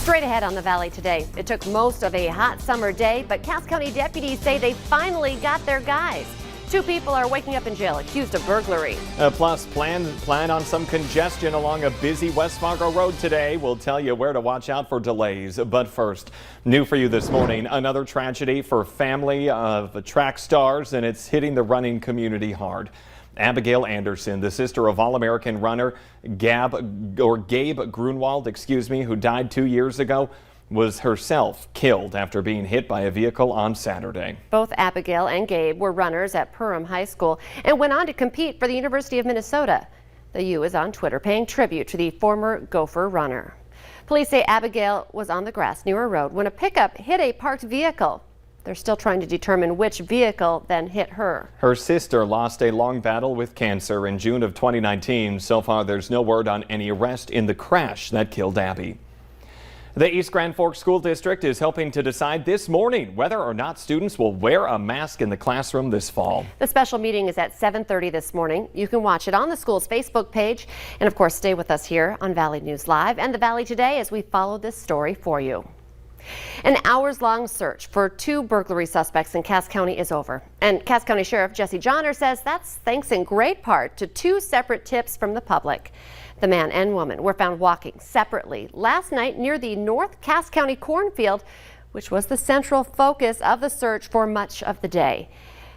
Straight ahead on the Valley today. It took most of a hot summer day, but Cass County deputies say they finally got their guys. 2 people are waking up in jail accused of burglary. Plus, plan on some congestion along a busy West Fargo road today. We'll tell you where to watch out for delays. But first, new for you this morning, another tragedy for family of track stars, and it's hitting the running community hard. Abigail Anderson, the sister of All-American runner Gabe Grunwald, who died 2 years ago, was herself killed after being hit by a vehicle on Saturday. Both Abigail and Gabe were runners at Perham High School and went on to compete for the University of Minnesota. The U is on Twitter paying tribute to the former Gopher runner. Police say Abigail was on the grass near a road when a pickup hit a parked vehicle. They're still trying to determine which vehicle then hit her. Her sister lost a long battle with cancer in June of 2019. So far, there's no word on any arrest in the crash that killed Abby. The East Grand Forks School District is helping to decide this morning whether or not students will wear a mask in the classroom this fall. The special meeting is at 7:30 this morning. You can watch it on the school's Facebook page. And of course, stay with us here on Valley News Live and the Valley Today as we follow this story for you. An hours-long search for 2 burglary suspects in Cass County is over. And Cass County Sheriff Jesse Johnner says that's thanks in great part to 2 separate tips from the public. The man and woman were found walking separately last night near the North Cass County cornfield, which was the central focus of the search for much of the day.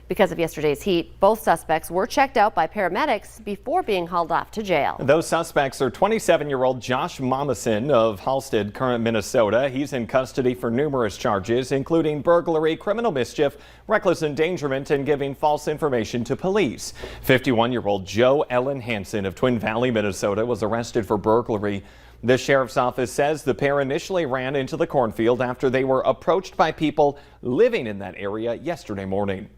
Because of yesterday's heat, both suspects were checked out by paramedics before being hauled off to jail. Those suspects are 27-year-old Josh Mommsen of Halstead, current Minnesota. He's in custody for numerous charges, including burglary, criminal mischief, reckless endangerment, and giving false information to police. 51-year-old Joe Ellen Hansen of Twin Valley, Minnesota, was arrested for burglary. The sheriff's office says the pair initially ran into the cornfield after they were approached by people living in that area yesterday morning.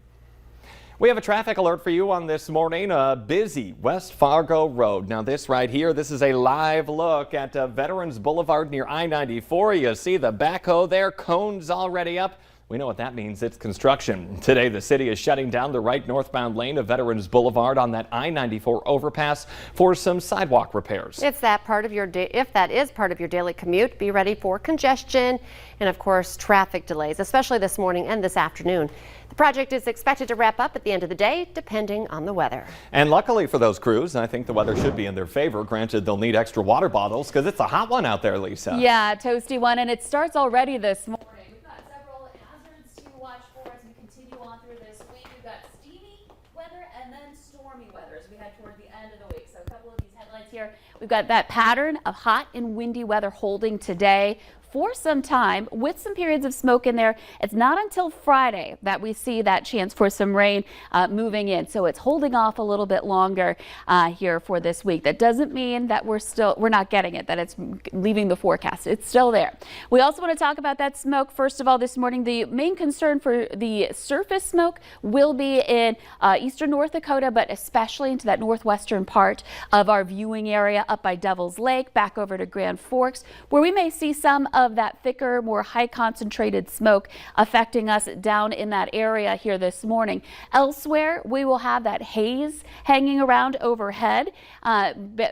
We have a traffic alert for you on this morning, a busy West Fargo road. Now this right here, this is a live look at Veterans Boulevard near I-94. You see the backhoe there, cones already up. We know what that means. It's construction. Today, the city is shutting down the right northbound lane of Veterans Boulevard on that I-94 overpass for some sidewalk repairs. It's that part of your day. If that is part of your daily commute, be ready for congestion and, of course, traffic delays, especially this morning and this afternoon. The project is expected to wrap up at the end of the day, depending on the weather. And luckily for those crews, I think the weather should be in their favor. Granted, they'll need extra water bottles because it's a hot one out there, Lisa. Yeah, toasty one, and it starts already this morning. Through this week, we've got steamy weather and then stormy weather as we head toward the end of the week. So a couple of these headlines here. We've got that pattern of hot and windy weather holding today for some time with some periods of smoke in there. It's not until Friday that we see that chance for some rain moving in. So it's holding off a little bit longer here for this week. That doesn't mean that we're not getting it, that it's leaving the forecast. It's still there. We also want to talk about that smoke. First of all, this morning, the main concern for the surface smoke will be in eastern North Dakota, but especially into that northwestern part of our viewing area up by Devil's Lake, back over to Grand Forks, where we may see some of that thicker, more high concentrated smoke affecting us down in that area here this morning. Elsewhere, we will have that haze hanging around overhead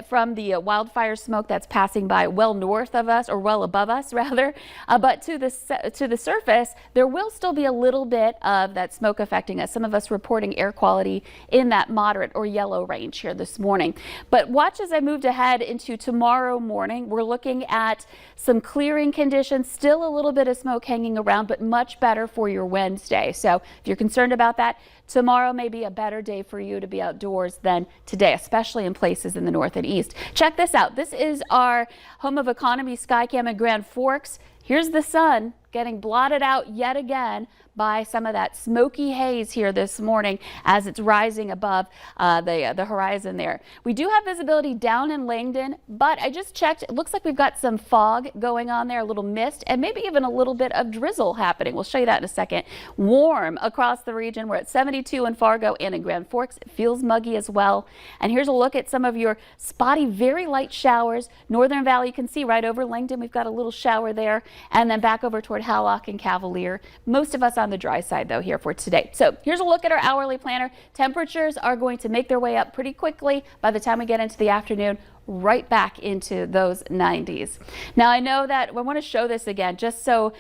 from the wildfire smoke that's passing by well north of us, or well above us rather. But to the surface, there will still be a little bit of that smoke affecting us. Some of us reporting air quality in that moderate or yellow range here this morning. But watch as I moved ahead into tomorrow morning. We're looking at some clearing conditions, still a little bit of smoke hanging around, but much better for your Wednesday. So if you're concerned about that, tomorrow may be a better day for you to be outdoors than today, especially in places in the north and east. Check this out. This is our Home of Economy Skycam in Grand Forks. Here's the sun getting blotted out yet again by some of that smoky haze here this morning as it's rising above the horizon there. We do have visibility down in Langdon, but I just checked. It looks like we've got some fog going on there, a little mist, and maybe even a little bit of drizzle happening. We'll show you that in a second. Warm across the region. We're at 72 in Fargo and in Grand Forks. It feels muggy as well. And here's a look at some of your spotty, very light showers. Northern Valley, you can see right over Langdon, we've got a little shower there, and then back over toward Hallock and Cavalier. Most of us on the dry side though here for today. So here's a look at our hourly planner. Temperatures are going to make their way up pretty quickly by the time we get into the afternoon. right back into those 90s. Now I know that I want to show this again just so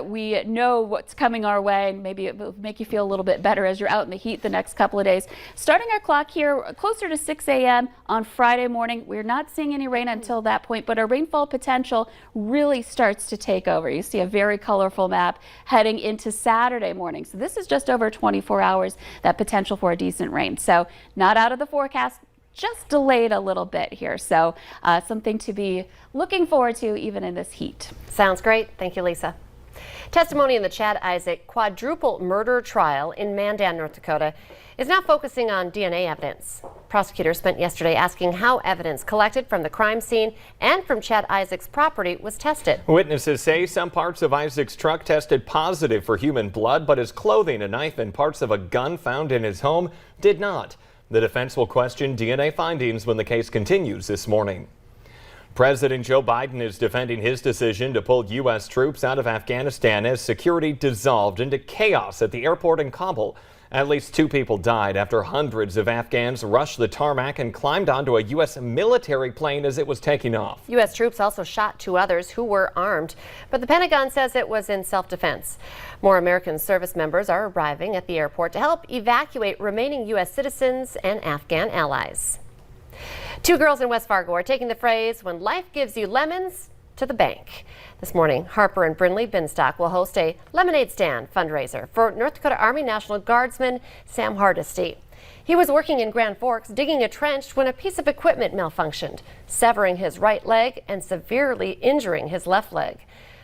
we know what's coming our way, and maybe it will make you feel a little bit better as you're out in the heat the next couple of days. Starting our clock here closer to 6 a.m. on Friday morning. We're not seeing any rain until that point, but our rainfall potential really starts to take over. You see a very colorful map heading into Saturday morning. So this is just over 24 hours, that potential for a decent rain. So not out of the forecast, just delayed a little bit here. So something to be looking forward to even in this heat. Sounds great. Thank you, Lisa. Testimony in the Chad Isaak quadruple murder trial in Mandan, North Dakota is now focusing on DNA evidence. Prosecutors spent yesterday asking how evidence collected from the crime scene and from Chad Isaak's property was tested. Witnesses say some parts of Isaac's truck tested positive for human blood, but his clothing, a knife, and parts of a gun found in his home did not. The defense will question DNA findings when the case continues this morning. President Joe Biden is defending his decision to pull U.S. troops out of Afghanistan as security dissolved into chaos at the airport in Kabul. At least 2 people died after hundreds of Afghans rushed the tarmac and climbed onto a U.S. military plane as it was taking off. U.S. troops also shot 2 others who were armed, but the Pentagon says it was in self-defense. More American service members are arriving at the airport to help evacuate remaining U.S. citizens and Afghan allies. 2 girls in West Fargo are taking the phrase, "when life gives you lemons," to the bank. This morning, Harper and Brinley Binstock will host a lemonade stand fundraiser for North Dakota Army National Guardsman Sam Hardesty. He was working in Grand Forks digging a trench when a piece of equipment malfunctioned, severing his right leg and severely injuring his left leg.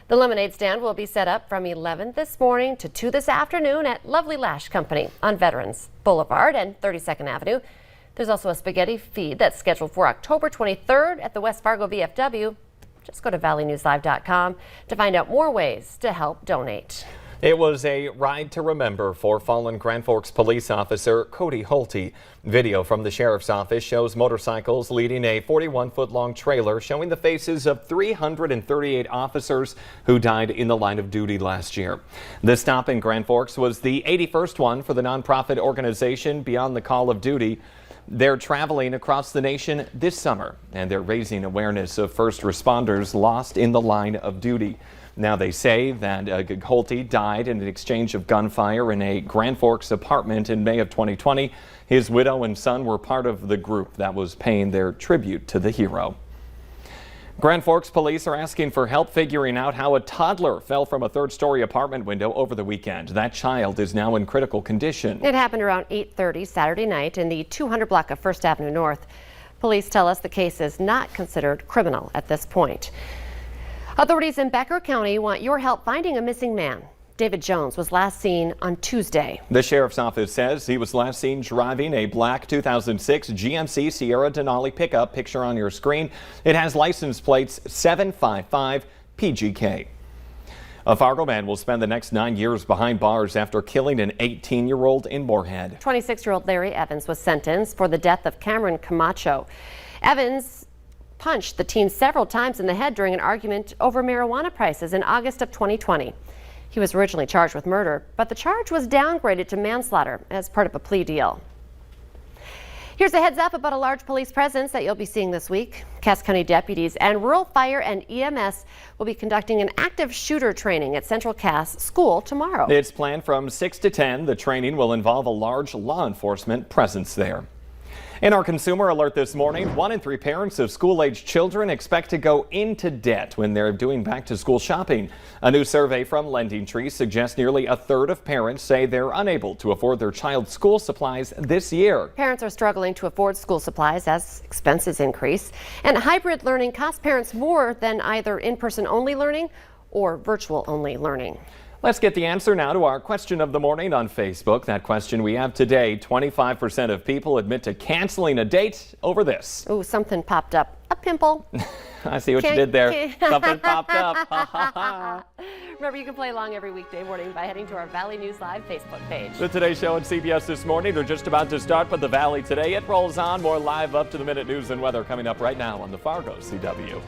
The lemonade stand will be set up from 11 this morning to 2 this afternoon at Lovely Lash Company on Veterans Boulevard and 32nd Avenue. There's also a spaghetti feed that's scheduled for October 23rd at the West Fargo VFW. Just go to valleynewslive.com to find out more ways to help donate. It was a ride to remember for fallen Grand Forks police officer Cody Holty. Video from the sheriff's office shows motorcycles leading a 41-foot-long trailer showing the faces of 338 officers who died in the line of duty last year. The stop in Grand Forks was the 81st one for the nonprofit organization Beyond the Call of Duty. They're traveling across the nation this summer, and they're raising awareness of first responders lost in the line of duty. Now they say that Holty died in an exchange of gunfire in a Grand Forks apartment in May of 2020. His widow and son were part of the group that was paying their tribute to the hero. Grand Forks police are asking for help figuring out how a toddler fell from a 3rd-story apartment window over the weekend. That child is now in critical condition. It happened around 8:30 Saturday night in the 200 block of First Avenue North. Police tell us the case is not considered criminal at this point. Authorities in Becker County want your help finding a missing man. David Jones was last seen on Tuesday. The sheriff's office says he was last seen driving a black 2006 GMC Sierra Denali pickup. Picture on your screen. It has license plates 755 PGK. A Fargo man will spend the next 9 years behind bars after killing an 18-year-old in Moorhead. 26-year-old Larry Evans was sentenced for the death of Cameron Camacho. Evans punched the teen several times in the head during an argument over marijuana prices in August of 2020. He was originally charged with murder, but the charge was downgraded to manslaughter as part of a plea deal. Here's a heads up about a large police presence that you'll be seeing this week. Cass County deputies and rural fire and EMS will be conducting an active shooter training at Central Cass School tomorrow. It's planned from 6 to 10. The training will involve a large law enforcement presence there. In our consumer alert this morning, 1 in 3 parents of school-aged children expect to go into debt when they're doing back-to-school shopping. A new survey from Lending Tree suggests nearly a third of parents say they're unable to afford their child's school supplies this year. Parents are struggling to afford school supplies as expenses increase, and hybrid learning costs parents more than either in-person only learning or virtual only learning. Let's get the answer now to our question of the morning on Facebook. That question we have today, 25% of people admit to canceling a date over this. Ooh, something popped up. A pimple. I see what you did there. Something popped up. Remember, you can play along every weekday morning by heading to our Valley News Live Facebook page. The Today Show and CBS This Morning are just about to start, but the Valley today, it rolls on. More live up-to-the-minute news and weather coming up right now on the Fargo CW.